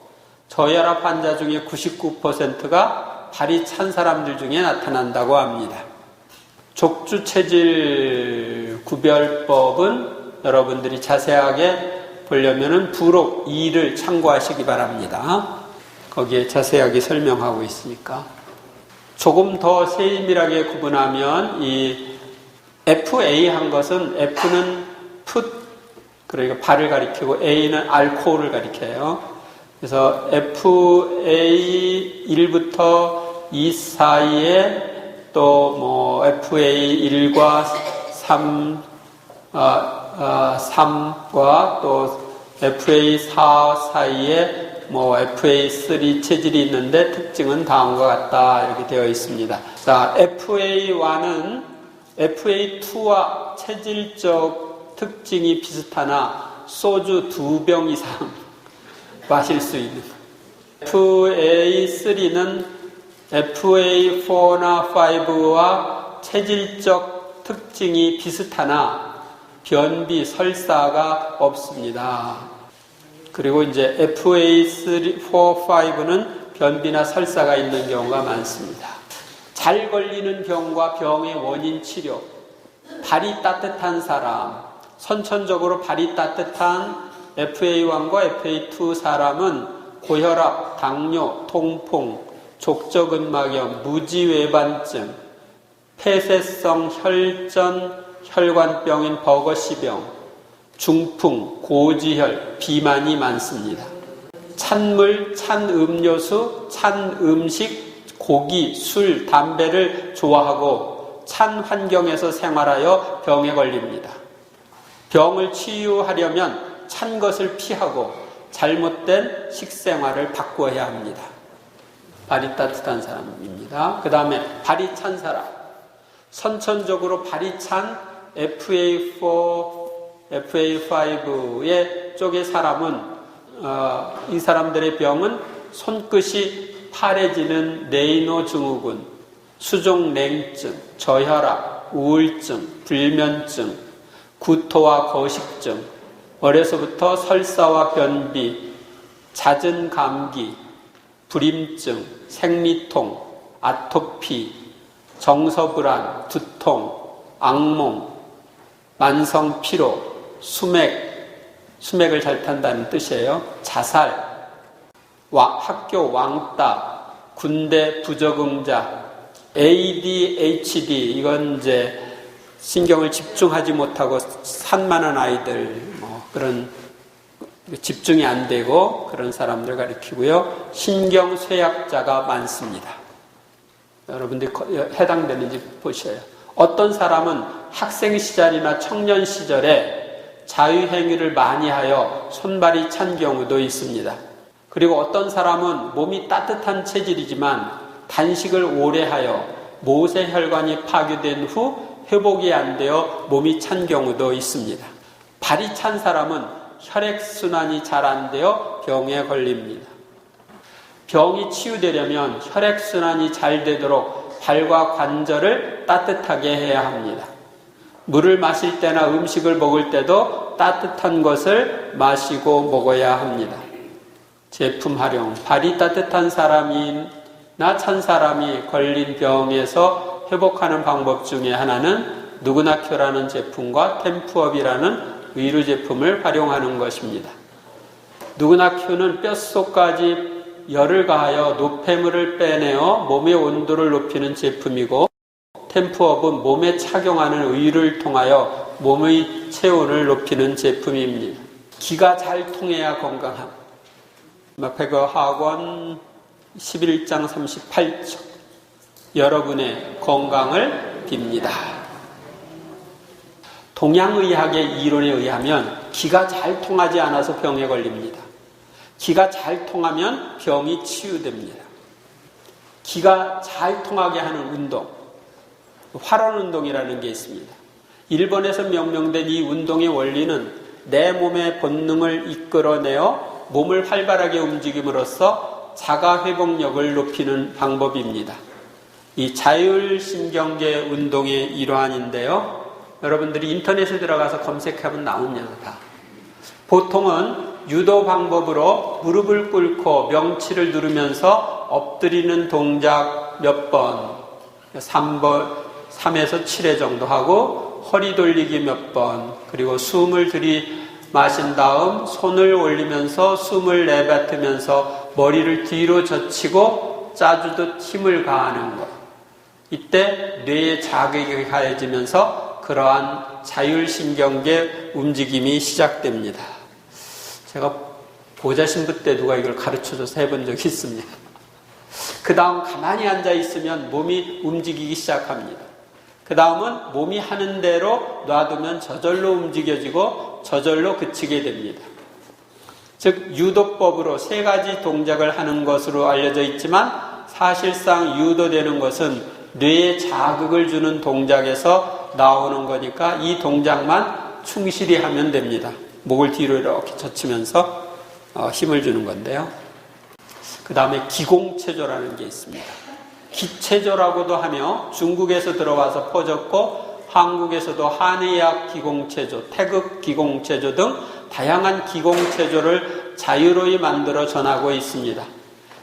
Speaker 1: 저혈압 환자 중에 99%가 발이 찬 사람들 중에 나타난다고 합니다. 족주체질 구별법은 여러분들이 자세하게 보려면 부록 2를 참고하시기 바랍니다. 거기에 자세하게 설명하고 있으니까. 조금 더 세밀하게 구분하면 이 FA 한 것은, F는 풋, 그러니까 발을 가리키고 A는 알코올을 가리켜요. 그래서 FA1부터 2 사이에 또 FA1과 3과 또 FA4 사이에 FA3 체질이 있는데 특징은 다음과 같다, 이렇게 되어 있습니다. 자, FA1은 FA2와 체질적 특징이 비슷하나 소주 2병 이상 마실 수 있는. FA3는 FA4나 5와 체질적 특징이 비슷하나 변비, 설사가 없습니다. 그리고 이제 FA4, 5는 변비나 설사가 있는 경우가 많습니다. 잘 걸리는 병과 병의 원인 치료. 발이 따뜻한 사람, 선천적으로 발이 따뜻한 FA1과 FA2 사람은 고혈압, 당뇨, 통풍, 족저근막염, 무지외반증, 폐쇄성 혈전 혈관병인 버거시병, 중풍, 고지혈, 비만이 많습니다. 찬물, 찬 음료수, 찬 음식, 고기, 술, 담배를 좋아하고 찬 환경에서 생활하여 병에 걸립니다. 병을 치유하려면 찬 것을 피하고 잘못된 식생활을 바꿔야 합니다. 발이 따뜻한 사람입니다. 그 다음에 발이 찬 사람. 선천적으로 발이 찬 FA4, FA5의 쪽의 사람은 이 사람들의 병은 손끝이 파래지는 네이노 증후군, 수족냉증, 저혈압, 우울증, 불면증, 구토와 거식증, 어려서부터 설사와 변비, 잦은 감기, 불임증, 생리통, 아토피, 정서불안, 두통, 악몽, 만성 피로, 수맥을 잘 탄다는 뜻이에요. 자살, 학교 왕따, 군대 부적응자, ADHD, 이건 이제 신경을 집중하지 못하고 산만한 아이들, 그런 집중이 안 되고 그런 사람들 가리키고요. 신경쇠약자가 많습니다. 여러분들이 해당되는지 보셔요. 어떤 사람은 학생 시절이나 청년 시절에 자유행위를 많이 하여 손발이 찬 경우도 있습니다. 그리고 어떤 사람은 몸이 따뜻한 체질이지만 단식을 오래 하여 모세혈관이 파괴된 후 회복이 안 되어 몸이 찬 경우도 있습니다. 발이 찬 사람은 혈액순환이 잘 안 되어 병에 걸립니다. 병이 치유되려면 혈액순환이 잘 되도록 발과 관절을 따뜻하게 해야 합니다. 물을 마실 때나 음식을 먹을 때도 따뜻한 것을 마시고 먹어야 합니다. 제품 활용, 발이 따뜻한 사람이나 찬 사람이 걸린 병에서 회복하는 방법 중에 하나는 누구나큐라는 제품과 템프업이라는 의류 제품을 활용하는 것입니다. 누구나큐는 뼛속까지 열을 가하여 노폐물을 빼내어 몸의 온도를 높이는 제품이고, 템프업은 몸에 착용하는 의류를 통하여 몸의 체온을 높이는 제품입니다. 기가 잘 통해야 건강함. 마페거 학원 11장 38절. 여러분의 건강을 빕니다. 동양의학의 이론에 의하면 기가 잘 통하지 않아서 병에 걸립니다. 기가 잘 통하면 병이 치유됩니다. 기가 잘 통하게 하는 운동, 활원운동이라는 게 있습니다. 일본에서 명명된 이 운동의 원리는 내 몸의 본능을 이끌어내어 몸을 활발하게 움직임으로써 자가회복력을 높이는 방법입니다. 이 자율신경계 운동의 일환인데요. 여러분들이 인터넷에 들어가서 검색하면 나옵니다. 보통은 유도 방법으로 무릎을 꿇고 명치를 누르면서 엎드리는 동작 몇 번, 3에서 7회 정도 하고, 허리 돌리기 몇 번, 그리고 숨을 들이마신 다음 손을 올리면서 숨을 내뱉으면서 머리를 뒤로 젖히고 짜주듯 힘을 가하는 것. 이때 뇌의 자극이 가해지면서 그러한 자율신경계 움직임이 시작됩니다. 제가 보좌신부 때 누가 이걸 가르쳐줘서 해본 적이 있습니다. 그 다음 가만히 앉아 있으면 몸이 움직이기 시작합니다. 그 다음은 몸이 하는 대로 놔두면 저절로 움직여지고 저절로 그치게 됩니다. 즉 유도법으로 3가지 동작을 하는 것으로 알려져 있지만, 사실상 유도되는 것은 뇌에 자극을 주는 동작에서 나오는 거니까 이 동작만 충실히 하면 됩니다. 목을 뒤로 이렇게 젖히면서 힘을 주는 건데요. 그 다음에 기공체조라는 게 있습니다. 기체조라고도 하며 중국에서 들어와서 퍼졌고, 한국에서도 한의학 기공체조, 태극 기공체조 등 다양한 기공체조를 자유로이 만들어 전하고 있습니다.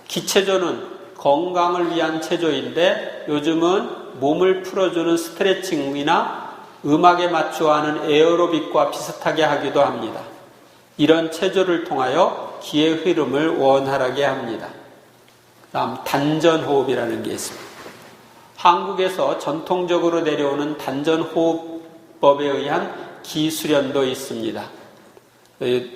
Speaker 1: 기체조는 건강을 위한 체조인데, 요즘은 몸을 풀어주는 스트레칭이나 음악에 맞추어 하는 에어로빅과 비슷하게 하기도 합니다. 이런 체조를 통하여 기의 흐름을 원활하게 합니다. 다음 단전호흡이라는 게 있습니다. 한국에서 전통적으로 내려오는 단전호흡법에 의한 기수련도 있습니다.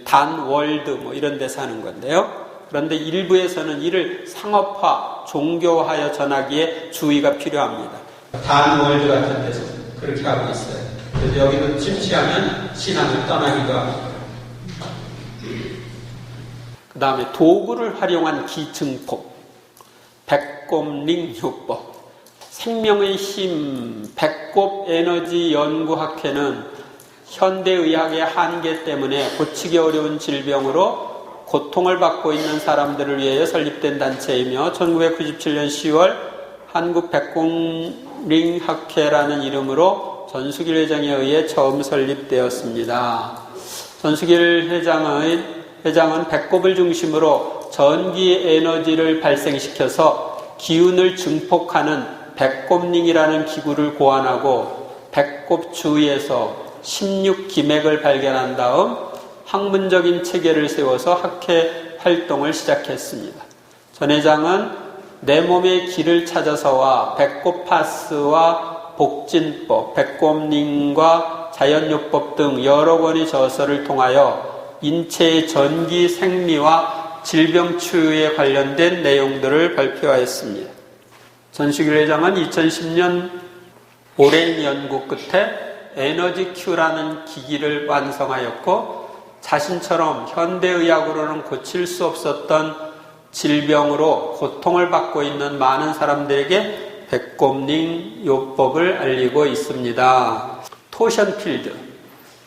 Speaker 1: 단월드 이런 데서 하는 건데요. 그런데 일부에서는 이를 상업화, 종교화하여 전하기에 주의가 필요합니다. 단월드 같은 데서 그렇게 하고 있어요. 그래서 여기도 침시하면 신앙을 떠나기도 합니다. 그 다음에 도구를 활용한 기증법, 백곰링요법. 생명의 힘, 백곱에너지연구학회는 현대의학의 한계 때문에 고치기 어려운 질병으로 고통을 받고 있는 사람들을 위해 설립된 단체이며 1997년 10월 한국 백곰링학회라는 이름으로 전수길 회장에 의해 처음 설립되었습니다. 전수길 회장은 배꼽을 중심으로 전기 에너지를 발생시켜서 기운을 증폭하는 배꼽링이라는 기구를 고안하고 배꼽 주위에서 16기맥을 발견한 다음 학문적인 체계를 세워서 학회 활동을 시작했습니다. 전 회장은 내 몸의 길을 찾아서와 배꼽 파스와 복진법, 배꼽링과 자연요법 등 여러 권의 저서를 통하여 인체의 전기 생리와 질병 치유에 관련된 내용들을 발표하였습니다. 전수길 회장은 2010년 오랜 연구 끝에 에너지 큐라는 기기를 완성하였고 자신처럼 현대의학으로는 고칠 수 없었던 질병으로 고통을 받고 있는 많은 사람들에게 배꼽링 요법을 알리고 있습니다.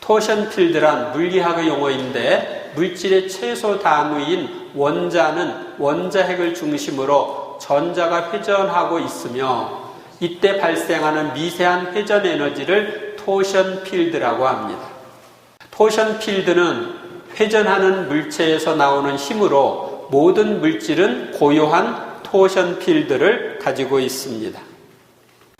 Speaker 1: 토션필드란 물리학의 용어인데 물질의 최소 단위인 원자는 원자핵을 중심으로 전자가 회전하고 있으며 이때 발생하는 미세한 회전 에너지를 토션필드라고 합니다. 토션필드는 회전하는 물체에서 나오는 힘으로 모든 물질은 고요한 토션필드를 가지고 있습니다.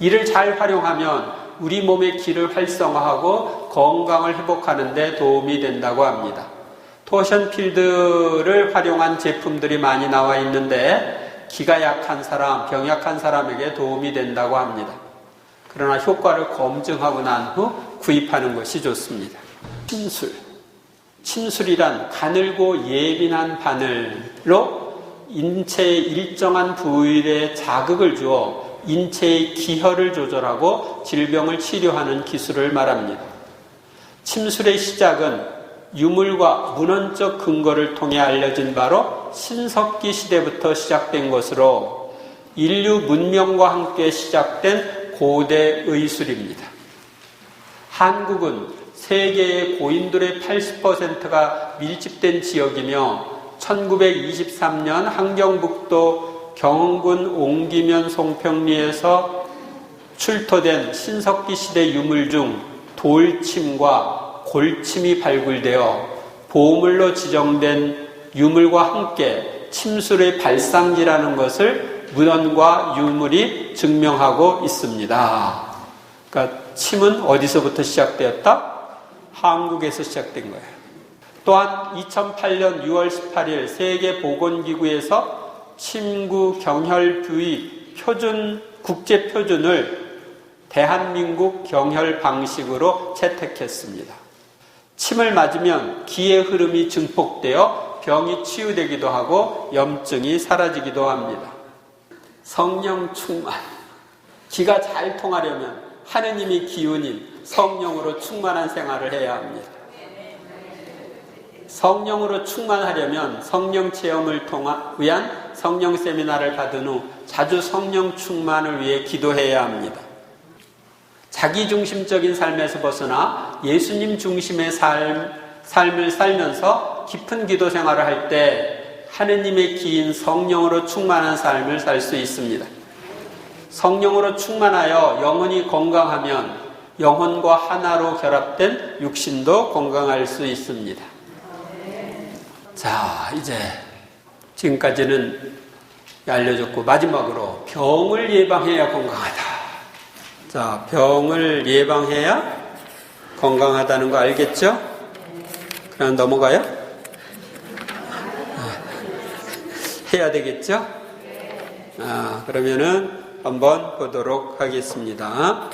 Speaker 1: 이를 잘 활용하면 우리 몸의 기를 활성화하고 건강을 회복하는 데 도움이 된다고 합니다. 토션필드를 활용한 제품들이 많이 나와 있는데 기가 약한 사람, 병약한 사람에게 도움이 된다고 합니다. 그러나 효과를 검증하고 난 후 구입하는 것이 좋습니다. 침술이란 가늘고 예민한 바늘로 인체의 일정한 부위에 자극을 주어 인체의 기혈을 조절하고 질병을 치료하는 기술을 말합니다. 침술의 시작은 유물과 문헌적 근거를 통해 알려진 바로 신석기 시대부터 시작된 것으로 인류 문명과 함께 시작된 고대 의술입니다. 한국은 세계의 고인돌의 80%가 밀집된 지역이며 1923년 함경북도 경흥군 옹기면 송평리에서 출토된 신석기 시대 유물 중 돌침과 골침이 발굴되어 보물로 지정된 유물과 함께 침술의 발상지라는 것을 문헌과 유물이 증명하고 있습니다. 그러니까 침은 어디서부터 시작되었다? 한국에서 시작된 거예요. 또한 2008년 6월 18일 세계보건기구에서 침구 경혈 부위 국제 표준을 대한민국 경혈 방식으로 채택했습니다. 침을 맞으면 기의 흐름이 증폭되어 병이 치유되기도 하고 염증이 사라지기도 합니다. 성령 충만. 기가 잘 통하려면 하느님이 기운인 성령으로 충만한 생활을 해야 합니다. 성령으로 충만하려면 성령 체험을 위한 성령 세미나를 받은 후 자주 성령 충만을 위해 기도해야 합니다. 자기중심적인 삶에서 벗어나 예수님 중심의 삶을 살면서 깊은 기도 생활을 할 때 하느님의 기인 성령으로 충만한 삶을 살 수 있습니다. 성령으로 충만하여 영혼이 건강하면 영혼과 하나로 결합된 육신도 건강할 수 있습니다. 자, 이제 지금까지는 알려줬고 마지막으로 병을 예방해야 건강하다. 자, 병을 예방해야 건강하다는 거 알겠죠? 그럼 넘어가요? 해야 되겠죠? 그러면은 한번 보도록 하겠습니다.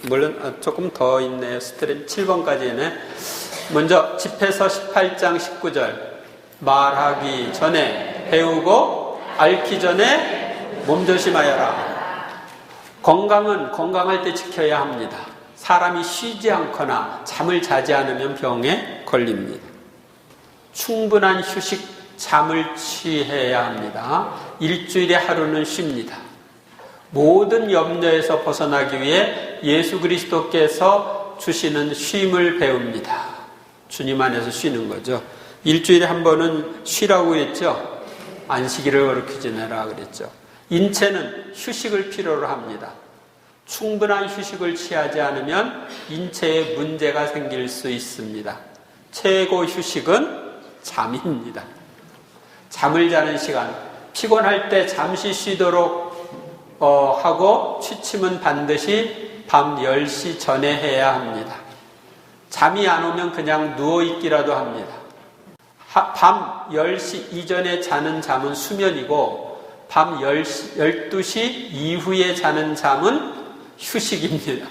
Speaker 1: 물론 조금 더 있네요. 7번까지네. 먼저 집회서 18장 19절. 말하기 전에 배우고 앓기 전에 몸조심하여라. 건강은 건강할 때 지켜야 합니다. 사람이 쉬지 않거나 잠을 자지 않으면 병에 걸립니다. 충분한 휴식, 잠을 취해야 합니다. 일주일에 하루는 쉽니다. 모든 염려에서 벗어나기 위해 예수 그리스도께서 주시는 쉼을 배웁니다. 주님 안에서 쉬는 거죠. 일주일에 한 번은 쉬라고 그랬죠. 안식일을 거룩히 지내라 그랬죠. 인체는 휴식을 필요로 합니다. 충분한 휴식을 취하지 않으면 인체에 문제가 생길 수 있습니다. 최고 휴식은 잠입니다. 잠을 자는 시간, 피곤할 때 잠시 쉬도록 하고 취침은 반드시 밤 10시 전에 해야 합니다. 잠이 안 오면 그냥 누워있기라도 합니다. 밤 10시 이전에 자는 잠은 수면이고 밤 12시 이후에 자는 잠은 휴식입니다.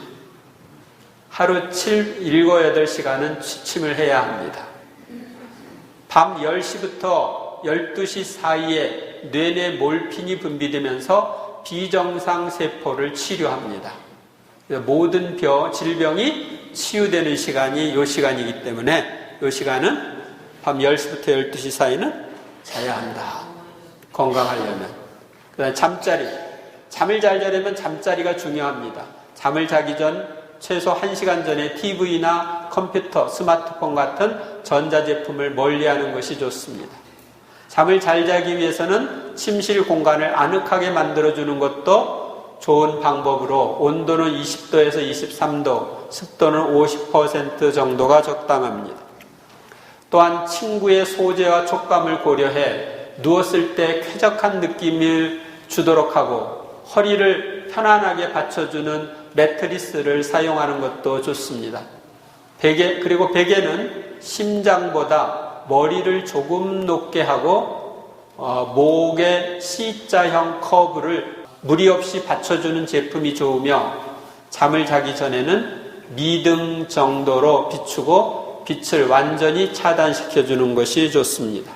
Speaker 1: 하루 7, 8시간은 취침을 해야 합니다. 밤 10시부터 12시 사이에 뇌내 몰핀이 분비되면서 비정상 세포를 치료합니다. 모든 질병이 치유되는 시간이 이 시간이기 때문에 이 시간은 밤 10시부터 12시 사이는 자야 한다. 건강하려면. 그다음에 잠자리. 잠을 잘 자려면 잠자리가 중요합니다. 잠을 자기 전 최소 1시간 전에 TV나 컴퓨터, 스마트폰 같은 전자제품을 멀리하는 것이 좋습니다. 잠을 잘 자기 위해서는 침실 공간을 아늑하게 만들어주는 것도 좋은 방법으로 온도는 20도에서 23도, 습도는 50% 정도가 적당합니다. 또한 침구의 소재와 촉감을 고려해 누웠을 때 쾌적한 느낌을 주도록 하고 허리를 편안하게 받쳐주는 매트리스를 사용하는 것도 좋습니다. 그리고 베개는 심장보다 머리를 조금 높게 하고 목의 C자형 커브를 무리 없이 받쳐주는 제품이 좋으며 잠을 자기 전에는 미등 정도로 비추고 빛을 완전히 차단시켜주는 것이 좋습니다.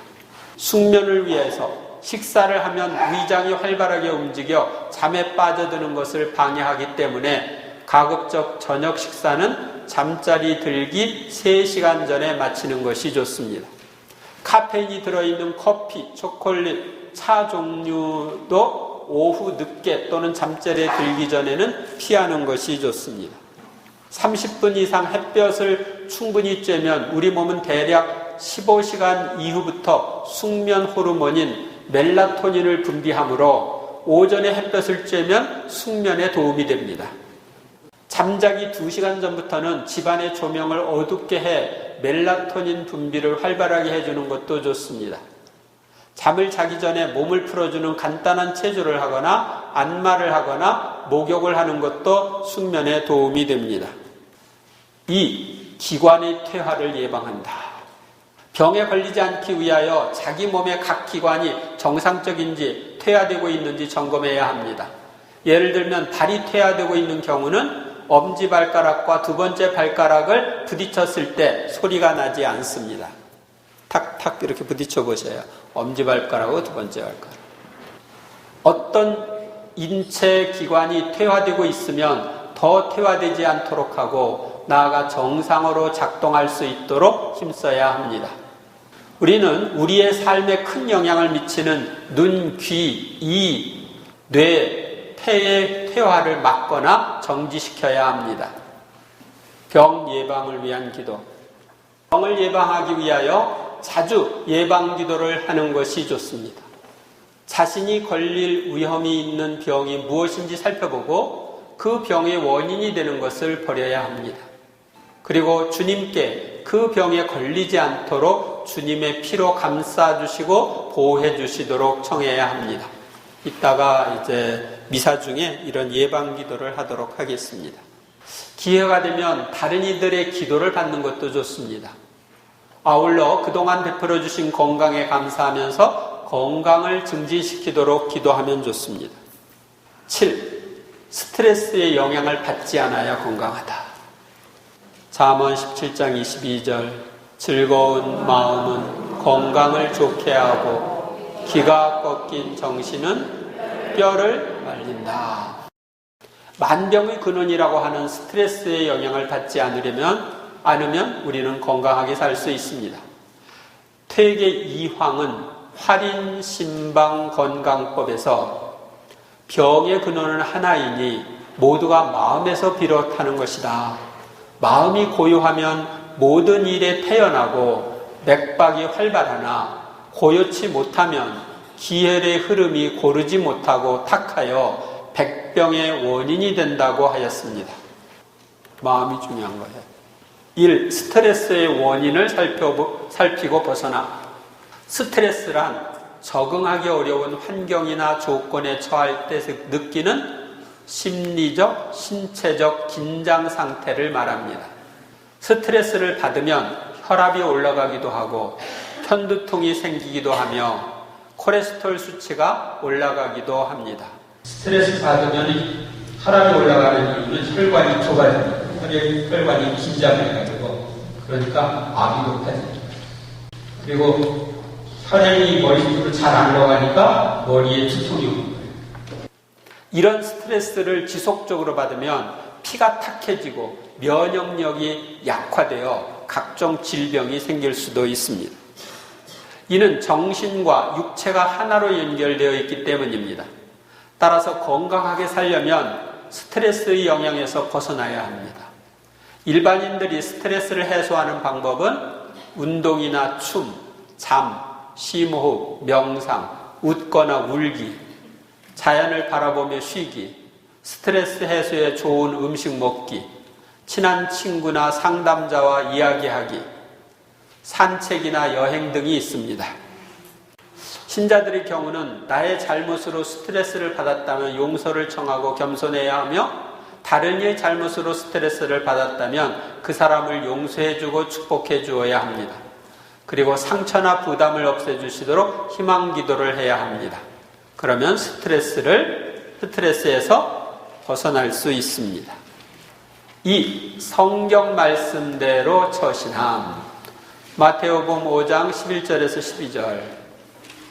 Speaker 1: 숙면을 위해서 식사를 하면 위장이 활발하게 움직여 잠에 빠져드는 것을 방해하기 때문에 가급적 저녁 식사는 잠자리 들기 3시간 전에 마치는 것이 좋습니다. 카페인이 들어있는 커피, 초콜릿, 차 종류도 오후 늦게 또는 잠자리에 들기 전에는 피하는 것이 좋습니다. 30분 이상 햇볕을 충분히 쬐면 우리 몸은 대략 15시간 이후부터 숙면 호르몬인 멜라토닌을 분비하므로 오전에 햇볕을 쬐면 숙면에 도움이 됩니다. 잠자기 2시간 전부터는 집안의 조명을 어둡게 해 멜라토닌 분비를 활발하게 해주는 것도 좋습니다. 잠을 자기 전에 몸을 풀어주는 간단한 체조를 하거나 안마를 하거나 목욕을 하는 것도 숙면에 도움이 됩니다. 2. 기관의 퇴화를 예방한다. 병에 걸리지 않기 위하여 자기 몸의 각 기관이 정상적인지 퇴화되고 있는지 점검해야 합니다. 예를 들면 발이 퇴화되고 있는 경우는 엄지발가락과 두 번째 발가락을 부딪혔을 때 소리가 나지 않습니다. 탁탁 이렇게 부딪혀 보세요. 엄지발가락하고 두 번째 발가락. 어떤 인체 기관이 퇴화되고 있으면 더 퇴화되지 않도록 하고 나아가 정상으로 작동할 수 있도록 힘써야 합니다. 우리는 우리의 삶에 큰 영향을 미치는 눈, 귀, 이, 뇌, 폐의 퇴화를 막거나 정지시켜야 합니다. 병 예방을 위한 기도. 병을 예방하기 위하여 자주 예방 기도를 하는 것이 좋습니다. 자신이 걸릴 위험이 있는 병이 무엇인지 살펴보고 그 병의 원인이 되는 것을 버려야 합니다. 그리고 주님께 그 병에 걸리지 않도록 주님의 피로 감싸주시고 보호해 주시도록 청해야 합니다. 이따가 이제 미사 중에 이런 예방 기도를 하도록 하겠습니다. 기회가 되면 다른 이들의 기도를 받는 것도 좋습니다. 아울러 그동안 베풀어 주신 건강에 감사하면서 건강을 증진시키도록 기도하면 좋습니다. 7. 스트레스의 영향을 받지 않아야 건강하다. 잠언 17장 22절 즐거운 마음은 건강을 좋게 하고 기가 꺾인 정신은 뼈를 말린다. 만병의 근원이라고 하는 스트레스의 영향을 받지 않으면 우리는 건강하게 살 수 있습니다. 퇴계 이황은 활인신방건강법에서 병의 근원은 하나이니 모두가 마음에서 비롯하는 것이다. 마음이 고요하면 모든 일에 태연하고 맥박이 활발하나 고요치 못하면 기혈의 흐름이 고르지 못하고 탁하여 백병의 원인이 된다고 하였습니다. 마음이 중요한 거예요. 1. 스트레스의 원인을 살피고 벗어나. 스트레스란 적응하기 어려운 환경이나 조건에 처할 때 느끼는 심리적, 신체적 긴장 상태를 말합니다. 스트레스를 받으면 혈압이 올라가기도 하고 편두통이 생기기도 하며 콜레스테롤 수치가 올라가기도 합니다. 스트레스 받으면 혈압이 올라가는 이유는 혈관이 좁아집니다. 혈관이 긴장해가지고 그러니까 압이 높아집니다. 그리고 혈액이 머리 밑으로 잘 안 들어가니까 머리에 두통이 오는 거예요. 이런 스트레스를 지속적으로 받으면 피가 탁해지고 면역력이 약화되어 각종 질병이 생길 수도 있습니다. 이는 정신과 육체가 하나로 연결되어 있기 때문입니다. 따라서 건강하게 살려면 스트레스의 영향에서 벗어나야 합니다. 일반인들이 스트레스를 해소하는 방법은 운동이나 춤, 잠, 심호흡, 명상, 웃거나 울기, 자연을 바라보며 쉬기, 스트레스 해소에 좋은 음식 먹기, 친한 친구나 상담자와 이야기하기, 산책이나 여행 등이 있습니다. 신자들의 경우는 나의 잘못으로 스트레스를 받았다면 용서를 청하고 겸손해야 하며 다른 이의 잘못으로 스트레스를 받았다면 그 사람을 용서해주고 축복해 주어야 합니다. 그리고 상처나 부담을 없애주시도록 희망 기도를 해야 합니다. 그러면 스트레스에서 벗어날 수 있습니다. 2. 성경 말씀대로 처신함. 마태복음 5장 11절에서 12절.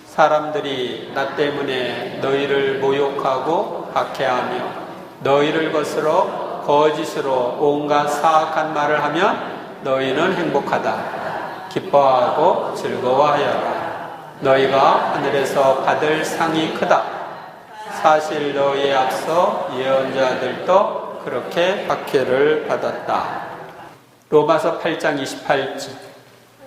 Speaker 1: 사람들이 나 때문에 너희를 모욕하고 박해하며 너희를 거스러 거짓으로 온갖 사악한 말을 하면 너희는 행복하다. 기뻐하고 즐거워하여라. 너희가 하늘에서 받을 상이 크다. 사실 너희에 앞서 예언자들도 그렇게 박해를 받았다. 로마서 8장 28절.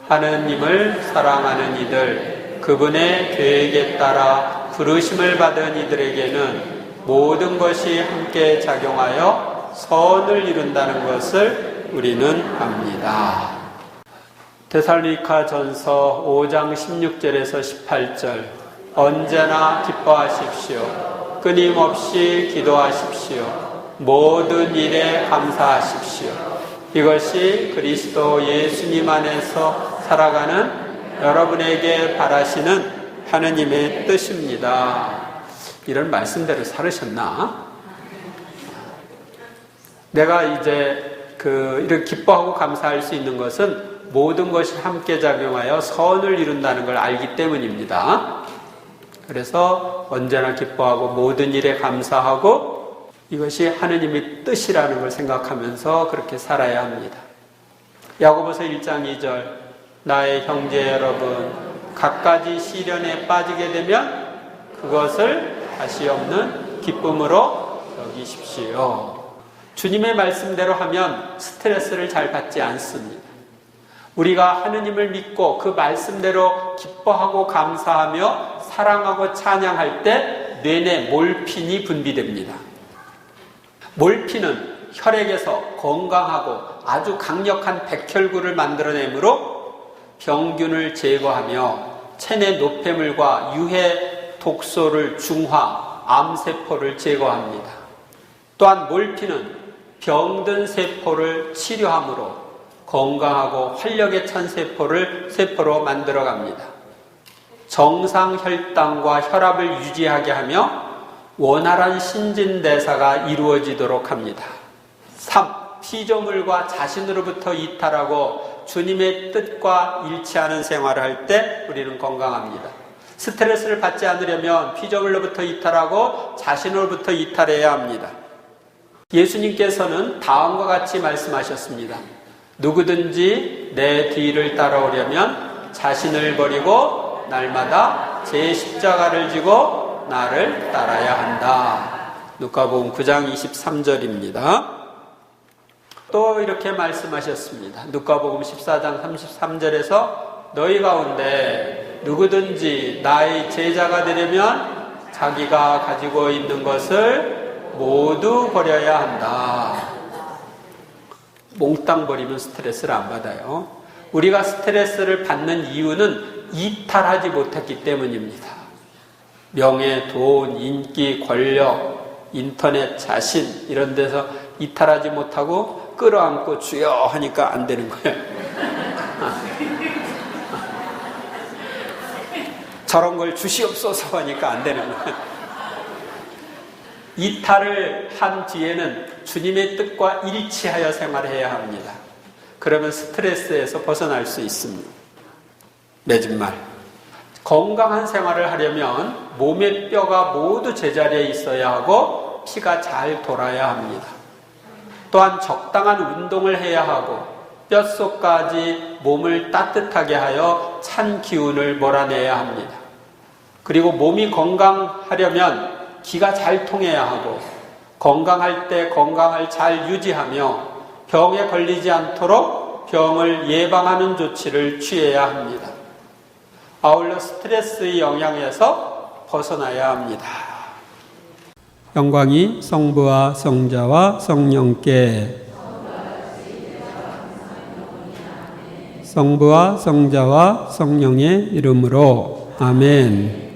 Speaker 1: 하느님을 사랑하는 이들, 그분의 계획에 따라 부르심을 받은 이들에게는 모든 것이 함께 작용하여 선을 이룬다는 것을 우리는 압니다. 데살로니가전서 5장 16절에서 18절. 언제나 기뻐하십시오. 끊임없이 기도하십시오. 모든 일에 감사하십시오. 이것이 그리스도 예수님 안에서 살아가는 여러분에게 바라시는 하느님의 뜻입니다. 이런 말씀대로 살으셨나? 내가 이제 이렇게 기뻐하고 감사할 수 있는 것은 모든 것이 함께 작용하여 선을 이룬다는 걸 알기 때문입니다. 그래서 언제나 기뻐하고 모든 일에 감사하고 이것이 하느님의 뜻이라는 걸 생각하면서 그렇게 살아야 합니다. 야고보서 1장 2절. 나의 형제 여러분, 갖가지 시련에 빠지게 되면 그것을 다시 없는 기쁨으로 여기십시오. 주님의 말씀대로 하면 스트레스를 잘 받지 않습니다. 우리가 하느님을 믿고 그 말씀대로 기뻐하고 감사하며 사랑하고 찬양할 때 뇌내 몰핀이 분비됩니다. 몰핀은 혈액에서 건강하고 아주 강력한 백혈구를 만들어내므로 병균을 제거하며 체내 노폐물과 유해 독소를 중화, 암세포를 제거합니다. 또한 몰핀은 병든 세포를 치료하므로 건강하고 활력에 찬 세포로 만들어갑니다. 정상 혈당과 혈압을 유지하게 하며 원활한 신진대사가 이루어지도록 합니다. 3. 피조물과 자신으로부터 이탈하고 주님의 뜻과 일치하는 생활을 할 때 우리는 건강합니다. 스트레스를 받지 않으려면 피조물로부터 이탈하고 자신으로부터 이탈해야 합니다. 예수님께서는 다음과 같이 말씀하셨습니다. 누구든지 내 뒤를 따라오려면 자신을 버리고 날마다 제 십자가를 지고 나를 따라야 한다. 누가복음 9장 23절입니다. 또 이렇게 말씀하셨습니다. 누가복음 14장 33절에서 너희 가운데 누구든지 나의 제자가 되려면 자기가 가지고 있는 것을 모두 버려야 한다. 몽땅 버리면 스트레스를 안 받아요. 우리가 스트레스를 받는 이유는 이탈하지 못했기 때문입니다. 명예, 돈, 인기, 권력, 인터넷, 자신 이런 데서 이탈하지 못하고 끌어안고 주여 하니까 안 되는 거예요. 저런 걸 주시옵소서 하니까 안 되는 거예요. 이탈을 한 뒤에는 주님의 뜻과 일치하여 생활해야 합니다. 그러면 스트레스에서 벗어날 수 있습니다. 맺은말. 건강한 생활을 하려면 몸의 뼈가 모두 제자리에 있어야 하고 피가 잘 돌아야 합니다. 또한 적당한 운동을 해야 하고 뼛속까지 몸을 따뜻하게 하여 찬 기운을 몰아내야 합니다. 그리고 몸이 건강하려면 기가 잘 통해야 하고 건강할 때 건강을 잘 유지하며 병에 걸리지 않도록 병을 예방하는 조치를 취해야 합니다. 아울러 스트레스의 영향에서 벗어나야 합니다. 영광이 성부와 성자와 성령께 성부와 성자와 성령의 이름으로 아멘.